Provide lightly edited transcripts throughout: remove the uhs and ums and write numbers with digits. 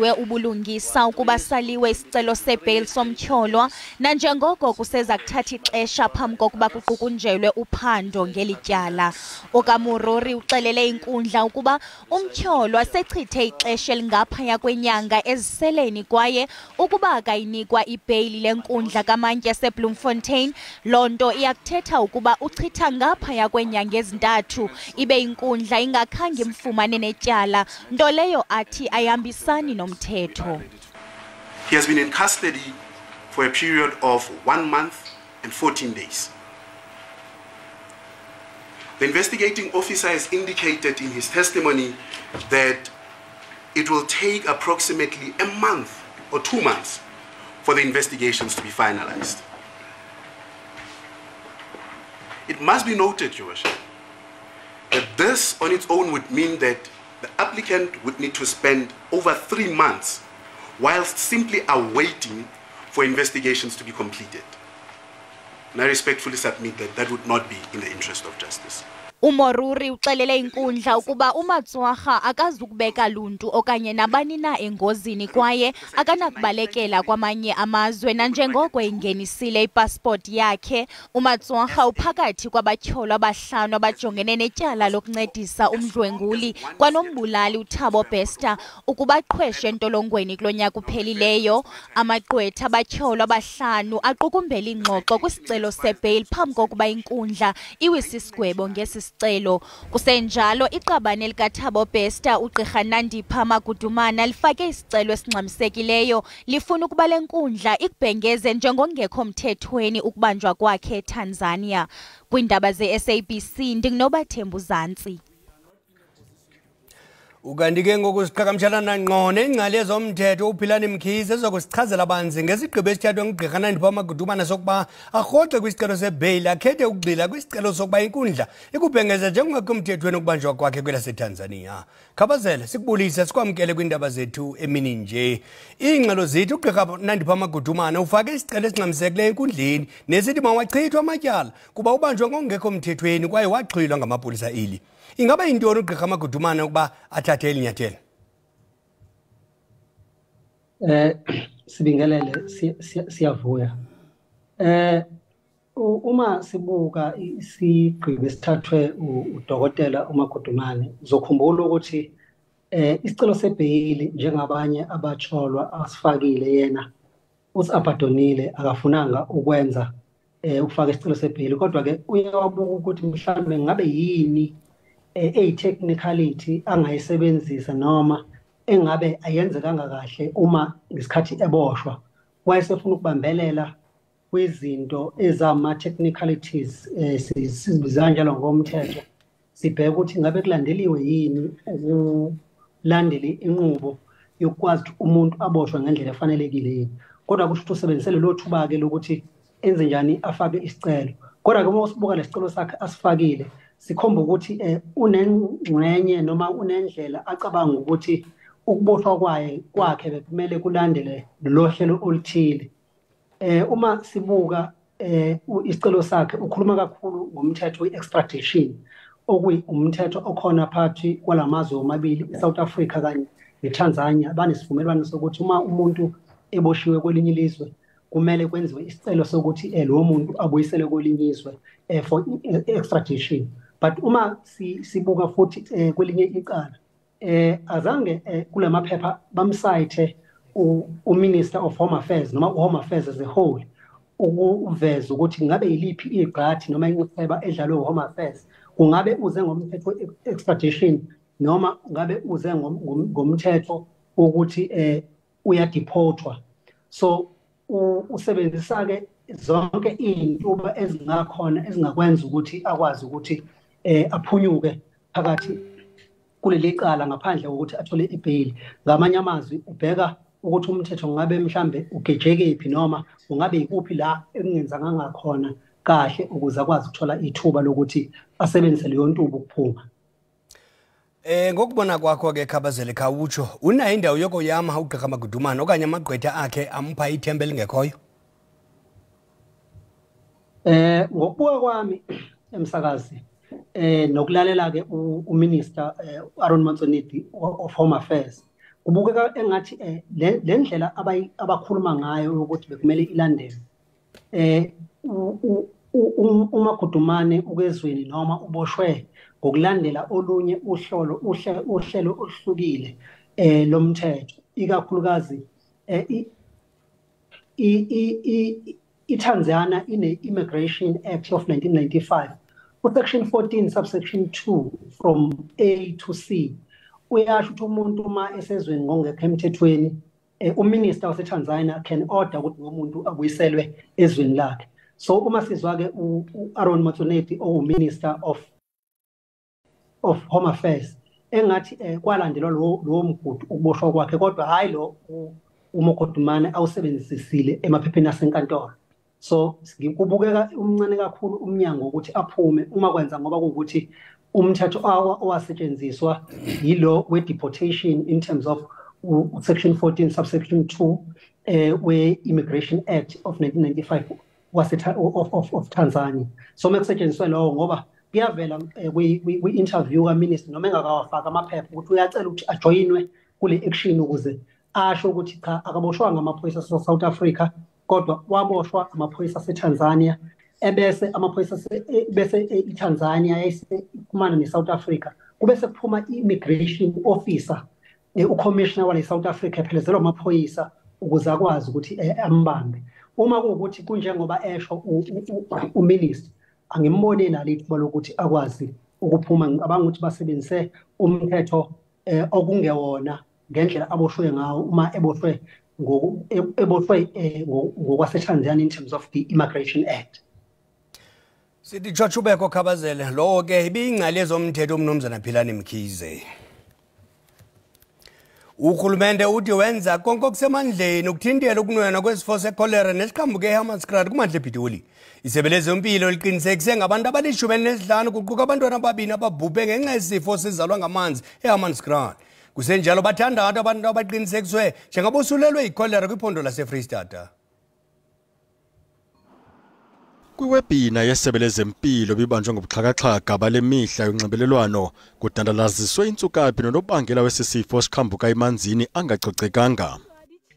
kwenziwe ubulungisa ukuba saliwe isicelo sebail somtyholwa nanjengoko kuseza kuthatha ixesha phambi kokuba kuqukunjelwe uphando ngeli tyala. Ukamurori uxelele inkundla ukuba umtyholwa sechithe ixesha elingaphaya kwenyanga eziseleni kwaye ukuba akayinikwa ibeyili lenkundla kamantye seBloemfontein, loo nto iyakuthetha ukuba uchitha ngaphaya kweenyanga ezintathu ibe inkundla ingakhange imfumane netyala, nto leyo athi ayihambisani nomthetho. He has been in custody for a period of 1 month and 14 days. The investigating officer has indicated in his testimony that it will take approximately a month or 2 months for the investigations to be finalized. It must be noted, Your Worship, that this on its own would mean that the applicant would need to spend over 3 months whilst simply awaiting for investigations to be completed. And I respectfully submit that that would not be in the interest of justice. Umoruri uxelele inkundla ukuba uMatswarha akazukubeka luntu okanye nabani na engozini kwaye akanakubalekela kwamanye amazwe nanjengoko ingenisile ipasipoti yakhe. uMatswarha uphakathi kwabatyholwa abahlanu abajongene netyala lokuncedisa umdlwenguli kwanombulali uThabo Bester ukuba aqhweshe entolongweni kulo nyaka uphelileyo. Amagqwetha abatyholwa abahlanu aqukumbela ingxoxo kwisicelo sebail phambi kokuba inkundla iwise isigwebo ngesi sicelo. Kusenjalo iqabane likaThabo Bester uGqirha Nandipha Magudumana lifake isicelo esingxamisekileyo lifuna ukuba le nkundla ikubhengeze njengongekho mthethweni ukubanjwa kwakhe eTanzania. Kwiindaba ze-SABC ndinguNobathembu Zantsi. Ukanti ke ngokusiqhagamshelana ngqo nengcali yezomthetho uPhilani Mkhize ezokusichazela banzi ngesigqibo esithathwe nguGqirha Nandipha Magudumana sokuba arhoxe kwisicelo sebail akhethe ukugxila kwisicelo sokuba inkundla ikubhengeze njengongekho mthethweni ukubanjwa kwakhe kwelaseTanzania. Khabazela sikubulise sikwamkele kwiindaba zethu emini nje. Iingxelo zithi uGqirha Nandipha Magudumana ufake isicelo esingxamisekileyo enkundleni nesithi mawachithwe amatyala kuba ubanjwe ngokungekho mthethweni kwaye waxhilwa ngamapolisa eli. Ingaba yintoni uGqirha Magudumana ukuba athathe eli nyathelo? Sibingelele siyavuya. Uma sibuka isigqibo esithathwe uDokotela uMagudumana uzokhumbula ukuthi isicelo sebail njengabanye abatyholwa asifakile yena usabhadonile akafunanga ukwenza ukufaka isicelo sebail, kodwa ke uyawabuka ukuthi mhlawumbe ngabe yini technicality angayisebenzisa noma engabe ayenzekanga kahle uma ngesikhathi eboshwa wayesefuna ukubambelela kwizinto ezama technicalities sizibiza kanjalo ngomthetho. Sibheke ukuthi ngabe kulandeliwe yini ukulandela inqubo yokwazi ukuthi umuntu aboshwe ngendlela efanelekile yini, kodwa kusho ukuthi usebenzisele lo thuba ke lokuthi enze njani afake isicelo. Kodwa ke uma usibuka lesicelo sakhe asifakile sikhomba ukuthi unengxenye noma unendlela acabanga ukuthi ukuboshwa kwakhe bekumele kulandele lo hlelo oluthile. Uma sibuka isicelo sakhe ukhuluma kakhulu ngomthetho we-extradition okuyi umthetho okhona phakathi kwalamazwe omabili iSouth Africa kanye neTanzania. Banesivumelwano sokuthi uma umuntu eboshiwe kwelinye ilizwe kumele kwenziwe isicelo sokuthi lo muntu abuyisele kwelinye izwe for extradition. But uma sibuka futhi kwelinye icala azange kulamaphepha bamsayithe uMinister of Home Affairs noma uHome Affairs as a whole ukuveza ukuthi ngabe yiliphi igxathi noma inxeba edlalwe uHome Affairs, kungabe uze ngomthetho extradition noma ngabe uze ngomthetho ukuthi uyadeportwa. So usebenzisa ke zonke izinto ezingakhona ezingakwenza ukuthi akwazi ukuthi aphunyuke phakathi kuleli cala ngaphandle kokuthi athole ibail. Ngamanye amazwi ubheka ukuthi umthetho ngabe mhlambe ugejekephi noma ungabe ikuphi la ekungenzanga ngakhona kahle ukuze akwazi ukuthola ithuba lokuthi asebenzise leyo ntubo ukuphuma. Ngokubona kwakho ke Khabazela khawutsho unayo indawo yokoyama uGqirha Magudumana okanye amagqwetha akhe ampha ithemba elingekhoyo? Ngokubuka kwami emsakazi nokulalela ke uMinister Aaron Matsonidi of Home Affairs kubukeka engathi le ndlela abakhuluma ngayo ukuthi bekumele ilandele uma Kudumane ukezweni noma uboshwe ngokulandela olunye uhlelo oluhlukile lomthetho ikakhulukazi iTanzania ine-Immigration Act of 1995 section 14 subsection 2 from A to C uyasho ukuthi umuntu uma esezweni ngongekho emthethweni uminister waseTanzania can order ukuthi umuntu abuyiselwe ezweni lakhe. So uma sizwa ke uAaron Motsoaledi oWminister of Home Affairs engathi kwalandelwa lo mgudu ukuboshwa kwakhe kodwa hayi lo uMokhodumane awusebenzisile emaphepheni asenkantolo. So ngikubukeka umncane kakhulu umnyango ukuthi aphume uma kwenza ngoba ukuthi umthetho owasetshenziswa yilo we-deportation in terms of section 14 subsection 2 we-Immigration Act of 1995 of Tanzania. So mekusetshenziswe lowo ngoba kuyavela kwi-interview kaminister noma engakawafaka amaphepha ukuthi uyacela ukuthi ajoyinwe kule action ukuze asho ukuthi cha akaboshwanga amaphoyisa ase-South Africa kodwa waboshwa amaphoyisa ase-Tanzania ebese amaphoyisa bese iTanzania yayisekhumana ne-South Africa kube sekuphuma i-immigration officer ucommissioner wale South Africa phelezelwa amaphoyisa ukuze akwazi ukuthi ambambe. Uma kuwukuthi kunjengoba esho uminister angimbone nalithi balokuthi akwazi ukuphuma ngicabanga ukuthi basebenzise umthetho okungewona ngendlela aboshwe ngawo uma eboshwe ngokwaseTanzania in terms of the Immigration Act. Sithi Chachubeko Khabazele lo ke ibingcali ezomthetho umnomzana Philani Mkhize. Uhulumende uthi wenza konke okusemandleni ukuthintela ukunwena kwesifo secholera nesiqhambuke eHammanskraal kumandla ePitoli. Isebe lezempilo liqinisekise ngabantu abali-15 kuquka abantwana ababini ababhubhe ngenxa yesifo sizalwa ngamanzi eHammanskraal. Kusenjalo bathandathu abantu abaqinisekiswe njengabosulelwe yicholera kwiphondo laseFreystata. Kwiwebhina yesebe lezempilo bibanjwe ngobuxhakaxhaka bale mihla yonxibelelwano kudandalaziswe intsukaphi nonobangela wesisifo siqhambuka emanzini angacocekanga.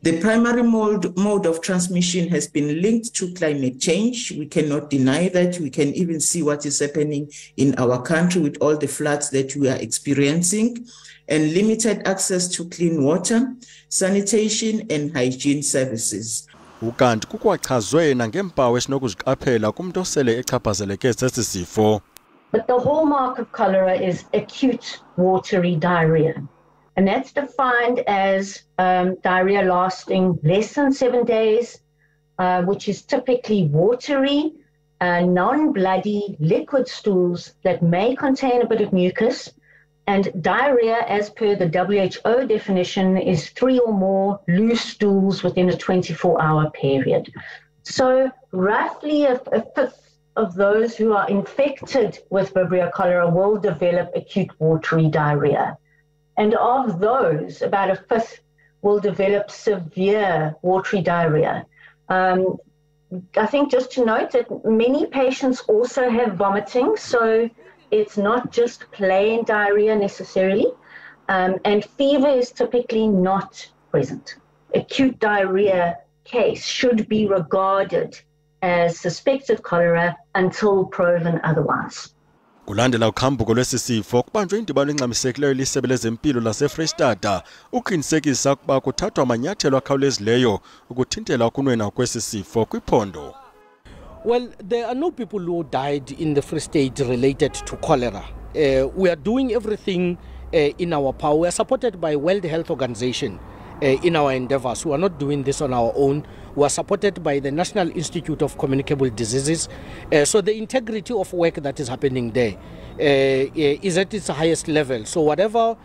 The primary mode of transmission has been linked to climate change. We cannot deny that. We can even see what is happening in our country with all the floods that we are experiencing and limited access to clean water, sanitation and hygiene services. Ukanti kukwachazwe nangempawu esinokuziqaphela kumuntu osele echaphazeleke sesi sifo. But the hallmark of cholera is acute watery diarrhea. And that's defined as diarrhea lasting less than 7 days, which is typically watery, non-bloody liquid stools that may contain a bit of mucus. And diarrhea, as per the WHO definition, is 3 or more loose stools within a 24-hour period. So roughly a fifth of those who are infected with Vibrio cholera will develop acute watery diarrhea. And of those, about a fifth will develop severe watery diarrhea. I think just to note that many patients also have vomiting, so it's not just plain diarrhea necessarily, and fever is typically not present. Acute diarrhea case should be regarded as suspected cholera until proven otherwise. Kulandela ukhambuko lwesisifo kubanjwe indibano encamisekileyo lisebe lezempilo laseFreystata uqinisekisa ukuba kuthathwa amanyathelo akhawulezileyo ukuthintela ukunwena kwesisifo kwiphondo. Well, there are no people who died in the Free State related to cholera. We are doing everything in our power. We are supported by World Health Organization in our endeavors. We are not doing this on our own. We are supported by the National Institute of Communicable Diseases. So the integrity of work that is happening there is at its highest level. So whatever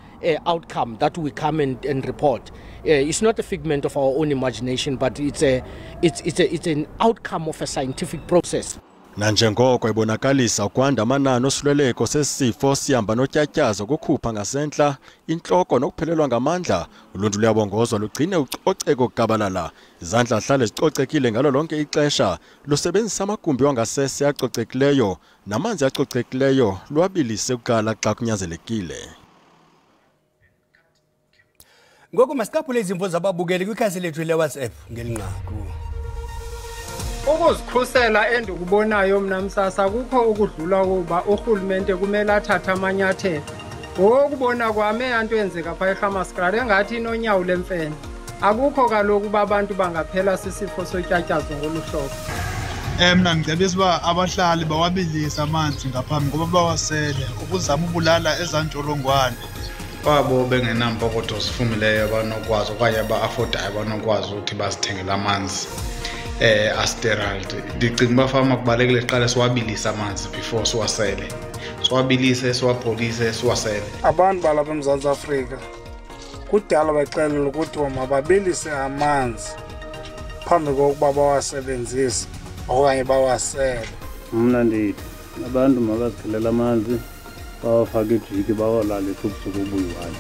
outcome that we come and report, it's not a figment of our own imagination, but it's an outcome of a scientific process. Nanjengoko ibonakalisa ukwanda amanani osuleleko sesifo sihamba notyatyazo kukhupha ngasentla intloko nokuphelelwa ngamandla uluntu luyabongozwa lugcine ucoceko kugabalala izandla hlale zicocekile ngalo lonke ixesha lusebenzisa amagumbi wangasese acocekileyo namanzi acocekileyo lwabilise ukala xa kunyanzelekile. Ngoku masikaphule izimvo zababukeli kwikhasi lethu le-WhatsApp ngelinqaku. Ukuzikhusela endikubonayo mna Msasa kukho ukudlula kuba urhulumente kumele athathe amanyathelo. Ngokubona kwami eyanto yenzeka phaa eHammanskraal engathi inonyawo lemfene. Akukho kaloku uba abantu bangaphela sisifo sotyatyazo ngolu hlobo. Mna ngicebisa uba abahlali bawabilise amanzi ngaphambi koba bawasele ukuzama ubulala ezantsholongwane. Kwabo bengenampokotho zifumileyo abanokwazi okanye aba-afodayo abanokwazi ukuthi bazithengele amanzi asterile. Ndicinga uba fama kubalulekile siqale siwabilise amanzi before siwasele. Siwabilise, siwapholise, siwasele. Abantu balapha eMzantsi Afrika kudala baxelele ukuthi mababilise amanzi phambi kokuba bawasebenzise okanye bawasele. Mna ndithi abantu mabazikhelela amanzi bawafake ijiki bawalalise ubusuku obuyi-1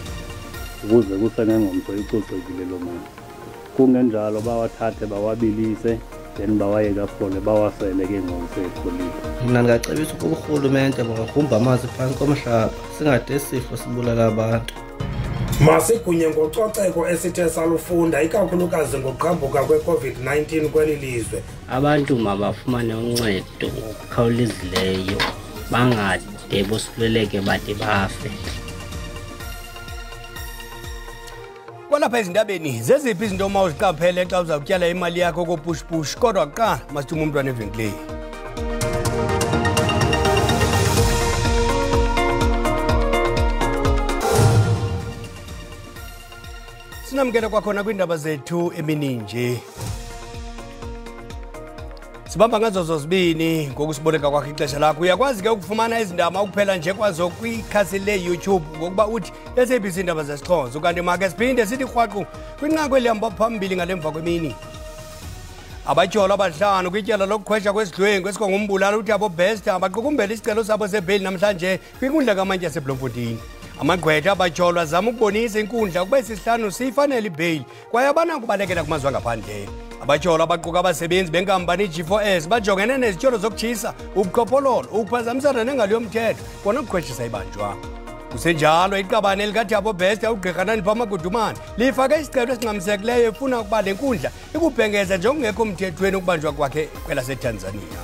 ukuze kusengengomso icocekile lo manzi. Kungenjalo bawathathe bawabilise then bawayeke afole bawasele ke ngomso epholile. Mna ndingacebisa ukuba urhulumente bangagrumba amanzi phantsi komhlaba singade isifo sibulala abantu. Masikunye ngococeko esithe salufunda ikakhulukazi ngokuqhambuka kwe-COVID-19 kweli lizwe. Abantu mabafumane uncedo ngokukhawulezileyo bangade bosuleleke bade bafe. Kwalapha ezindabeni zeziphi izinto uma uziqaphele xa uzawutyala imali yakho kopush kodwa kuqala masithume umntwana evenkileni. Sinamkela kwakhona kwiindaba zethu emini nje. Sibamba ngazo zozibini ngokusiboleka kwakho ixesha lakho. Uyakwazi ke ukufumana izindaba ukuphela nje kwazo kwikhasi le-YouTube ngokuba uthi SABC Iindaba zesiXhosa. Ukanti make siphinde sithi rhwaqu kwinqaku elihamba phambili ngalemva kwemini. Abatyholo abahlanu kwityala lokukhwesha kwesidlwengu esikongumbulalo uthi abo best abaqukumbela isicelo sabo sebheli namhlanje kwinkundla kamantyi yaseBloemfontein. Amagqwetha abatyholo azama ukubonisa inkundla ukuba isihlanu siyifanele ibheyili kwaye abanakubalekela kumazwe angaphandle. Abatyholo abaquka abasebenzi benkampani i-G4S bajongene nezityholo zokutshisa, ubuqhophololo, ukuphazamisana nengalo yomthetho kwanokukhweshisa ibanjwa. Kusenjalo iqabane elikaThabo Best ugqirha Nandipha Magudumane lifake isicelo esingxamisekileyo efuna ukuba le nkundla ikubhengeza njengokungekho mthethweni ukubanjwa kwakhe kwelaseTanzania.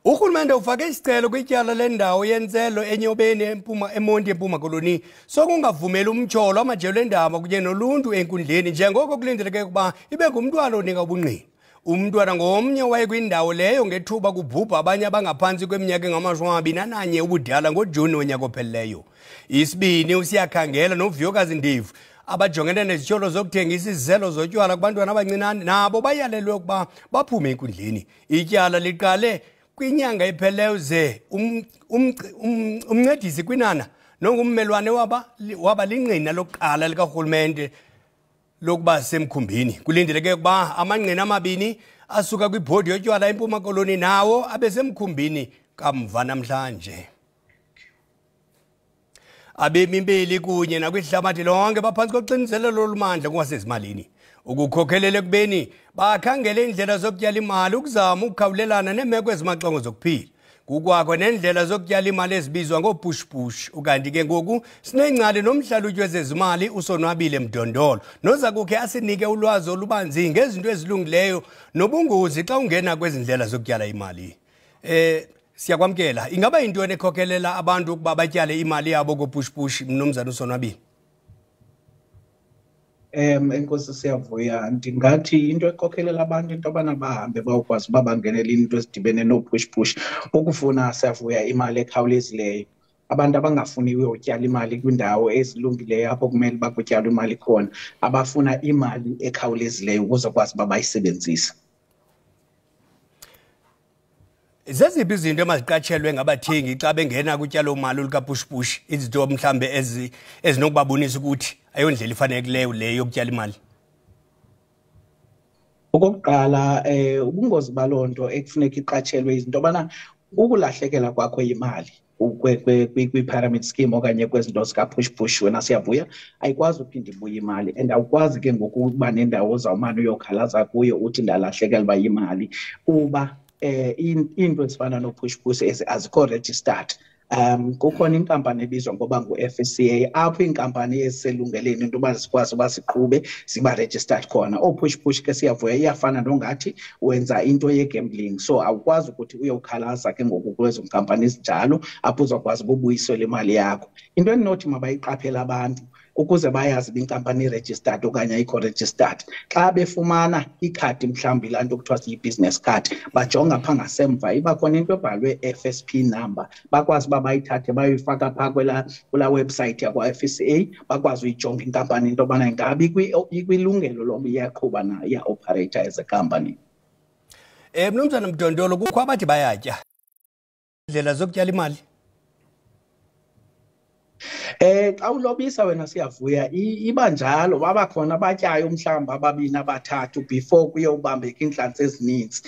Urhulumente ufake isicelo kwityala lendawo yentselo enyobeni eMonti eMpuma Koloni sokungavumeli umtyholo amajelo endaba kunye noluntu enkundleni njengoko kulindeleke ukuba ibe ngumntwana onika ubungqina. Umntwana ngomnye waye kwindawo leyo ngethuba kubhubha abanye abangaphantsi kweminyaka engama-21 ubudala ngoJuni wonyaka ophelileyo. Isibini usiyakhangela noVuyokazi Ndivu abajongene nezityholo zokuthengisa izizelo zotywala kubantwana abancinane nabo bayalelwe ukuba baphume enkundleni. Ityala liqale kwinyanga epheleyo ze umncedisi kwinana nongummelwane waba lingqina lokuqala likarhulumente lokuba semkhumbini. Kulindeleke ukuba amangqina amabini asuka kwibhodi yotywala eMpuma Koloni nawo abesemkhumbini kamva namhlanje. Abemi Mbili kunye nakwihlabathi lonke baphantsi koxinzelelo olumandla ngokwasezimalini ukukhokhelela ekubeni bakhangele indlela zokutyala imali ukuzama ukukhawulelana neemeko ezimaxongo zokuphila. Kukwakho nendlela zokutyala imali ezibizwa ngoopush. Ukanti ke ngoku sinengcali nomhlalutyi wezezimali uSonwabile Mdondolo noza kukhe asinike ulwazi olubanzi ngezinto ezilungileyo nobungozi xa ungena kwezi ndlela zokutyala imali. Siyakwamkela, ingaba yintoni ekhokhelela abantu ukuba batyale imali yabo kopush mnumzana uSonwabile? Enkosi siyavuya, ndingathi into ekhokhelela abantu into abana bahambe bawukwazi uba bangenele into ezidibene no-push ukufuna siyavuya imali ekhawulezileyo. Abantu abangafuniyo utyala imali kwindawo ezilungileyo apho kumele bakutyalwe imali khona, abafuna imali ekhawulezileyo ukuze kwazi uba bayisebenzise. Zeziphi izinto emaziqatshelwe ngabathengi xa bengena kutyalo-mali lukapush izinto mhlambe ezinokubabonisa ukuthi ayondlela ifanelekileyo leyo yokutyala imali? Okokuqala ubungozi baloo nto ekufuneka iqatshelwe izinto yobana ukulahlekelwa kwakho imali kwi-pyramid scheme okanye kwezinto zikapush wena siyavuya ayikwazi uphinda ibuye imali and awukwazi ke ngokuba nendawo ozawumane uyokhalaza kuyo uthi ndalahlekelwa yimali kuba into ezifana no-push azikho registered Kukhona inkampani ebizwa ngoba ngu-FSCA apho iinkampani eziselungeleni into yoba zikwazi uba ziqhube ziba registered khona. Push ke siyavuya iyafana nongathi wenza into ye-gambling, so awukwazi ukuthi uyokhalaza ke ngoku kwezo nkampani ezinjalo apho uzokwazi ubuyisela imali yakho. Into endinothi mabayiqaphele abantu ukuze bayazi inkampani i-registered okanye ayikho registered. Xa befumana ikhadi mhlawumbi laa nto kuthiwa siyi-business card, bajonga phaa ngasemva iba khona into ebhalwe FSP number, bakwazi uba bayithathe bayoyifaka phaa kulaa website yakwa-FSCA, bakwazi uyijonga inkampani into yobana ingabi ikwilungelo loba iyaqhuba na iya-operator as a company. Mnumzana Mdondolo, kukho abathi bayatya indlela zokutyala imali? Xa ulobisa wena siyavuya iba njalo, baba khona abatyayo mhlawumbi ababini abathathu before kuyobambeka intlantsi ezininzi.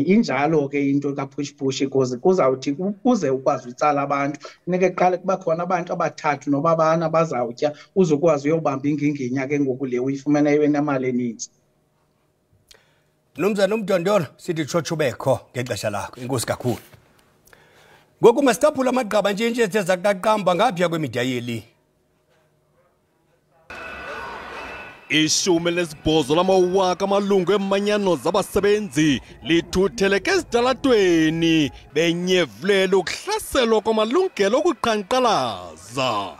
Injalo ke into kapush because kuzawuthi ukuze ukwazi utsala abantu funeke kuqale kuba khona abantu abathathu noba bana bazawutya uzokwazi uyobamba inginginya ke ngoku le uyifumeneyo enemali eninzi. Mnumzana Mdondolo, sithi tshotshubekho ngexesha lakho. Inkosi kakhulu. Ngoku masitaphula amagqaba nje ethe zakaqamba ngapha kwemida yeli. Ishumi lesibhozo lamawaka amalungu emanyano zabasebenzi lithutheleke ezitalatweni benyevulele ukuhlaselwa kwamalungelo okuqhankqalaza.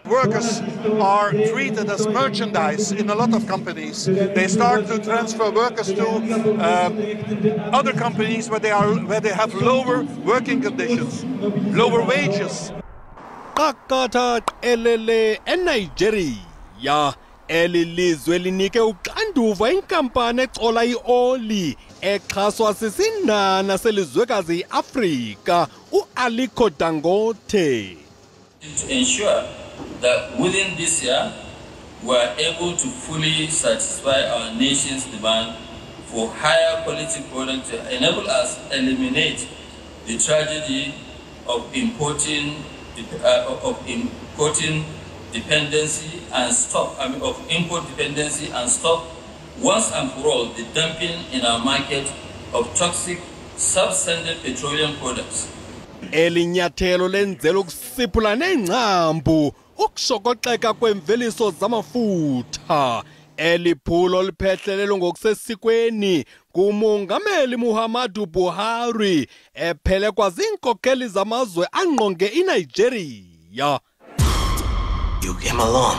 Workers are treated as merchandise in a lot of companies. They start to transfer workers to other companies where they have lower working conditions, lower wages. Qakatha qelele eNigeria elilizwe linike uxanduva inkampani ecola ioli exhaswa sisinana selizwekazi iAfrika uAliko Dangote. To ensure that within this year we are able to fully satisfy our nation's demand for higher quality products to enable us to eliminate the tragedy of importing dependency and stop import dependency and stop once and for all the dumping in our market of toxic substandard petroleum products. Elinyathelo lenzela ukusipula nengcambu ukushokoxeka kwemveliso zamafutha. Eliphulo liphehlelelwe ngokusesikweni kumongameli Muhammadu Buhari ephele kwazinkokeli zamazwe angqonge iNigeria. You came along.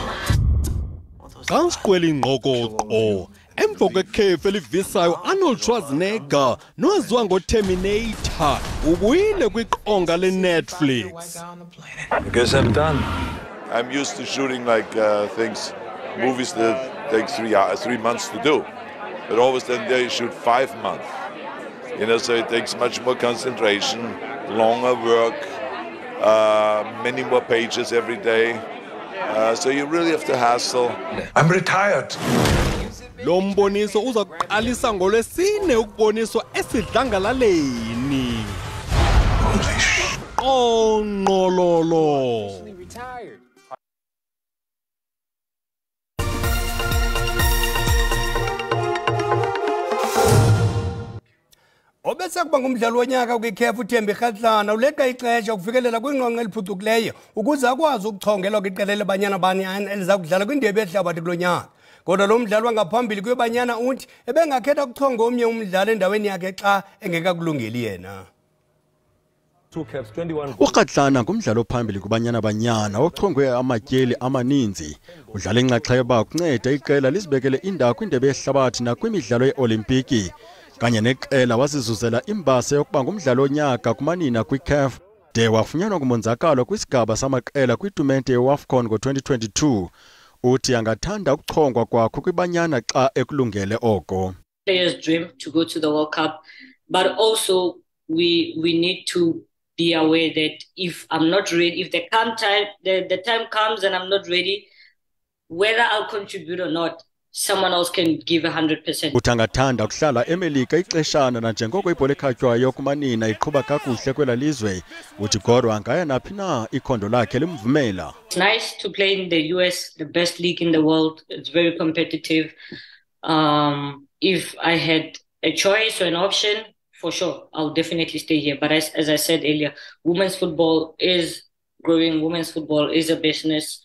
Kansikweli ngqokoqo emva kwekhefu elivisayo Arnold Schwarzenegger nowaziwa ngoTerminator ubuyile kwiqonga leNetflix. I guess I'm done. I'm used to shooting like movies that take 3 months to do, but always then they shoot 5 months. You know, so it takes much more concentration, longer work, many more pages every day. So you really have to hustle. I'm retired. Lo mboniso uza kuqalisa ngoLwesine ukuboniswa esidlangalaleni. Onqololo. Obese kuba ngumdlalo wonyaka kwikhefu uThembi Kgatlana uleqa ixesha ukufikelela kwingqongqo eliphucukileyo ukuze akwazi ukuchongelwa kwiqela lebanyana bani eliza kudlala kwindebe yehlabathi kulo nyaka. Kodwa lo mdlalo wangaphambili kwebanyana uthi ebengakhetha ukuchonga omnye umdlalo endaweni yakhe xa engekakulungeli yena. uKgatlana ngumdlalo phambili kubanyana banyana ochongwe amatyeli amaninzi. Udlala inxaxheba ukunceda iqela lizibekele indawo kwindebe yehlabathi nakwimidlalo yeOlimpiki. Kanye neqela wazizuzela imbasa yokuba ngumdlalo onyaka kumanina kwiCAF de wafunyanwa kumonzakalo kwisigaba samaqela kwitumente yeWAFCON ngo-2022. Uthi angathanda ukuchongwa kwakho kwibanyana xa ekulungele oko. Players dream to go to the World Cup, but also we need to be aware that if I'm not ready, if the time comes and I'm not ready, whether I'll contribute or not, someone else can give 100%. Utangathanda ukuhlala eMelika ixeshana nanjengoko ibhola ekhatywayo kumanina iqhuba kakuhle kwela lizwe. Uthi kodwa angaya naphi na ikhondo lakhe limvumela. It's nice to play in the US, the best league in the world. It's very competitive. If I had a choice or an option for sure, I'll definitely stay here. But as I said earlier, women's football is growing. Women's football is a business.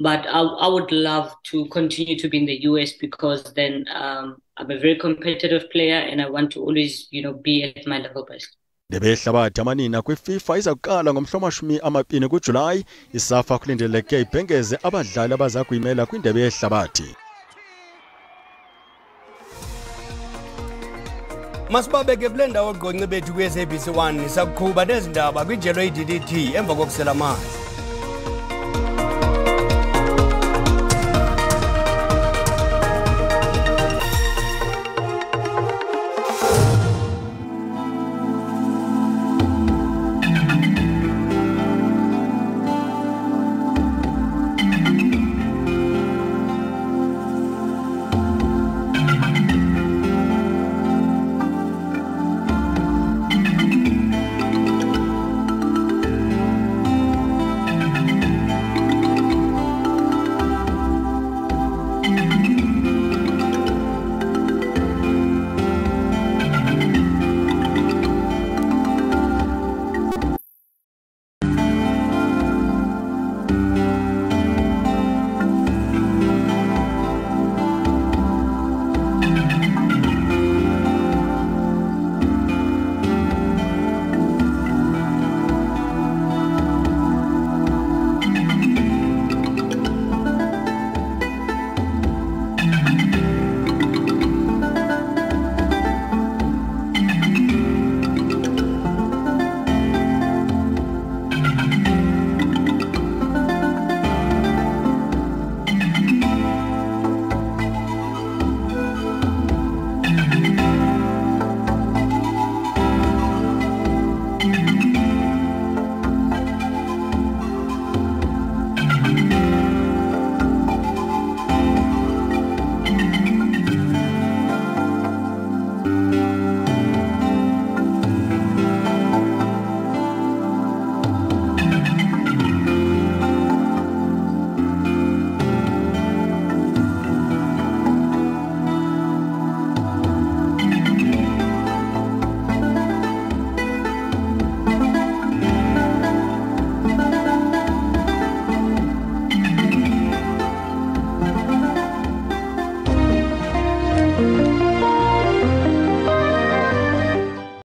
But I would love to continue to be in the US because then I'm a very competitive player and I want to always, be at my level best. Indebe yehlabathi amanina kwiFIFA izakuqala ngomhla-20 kuJulayi. ISAFA kulindeleke ibhengeze abadlali abaza kuyimela kwindebe yehlabathi. Masibabeke kule ndawo ogqonce bethu kwi-SABC 1 sakuqhuba nezindaba kwijelo iDDT emva kokusela amanzi.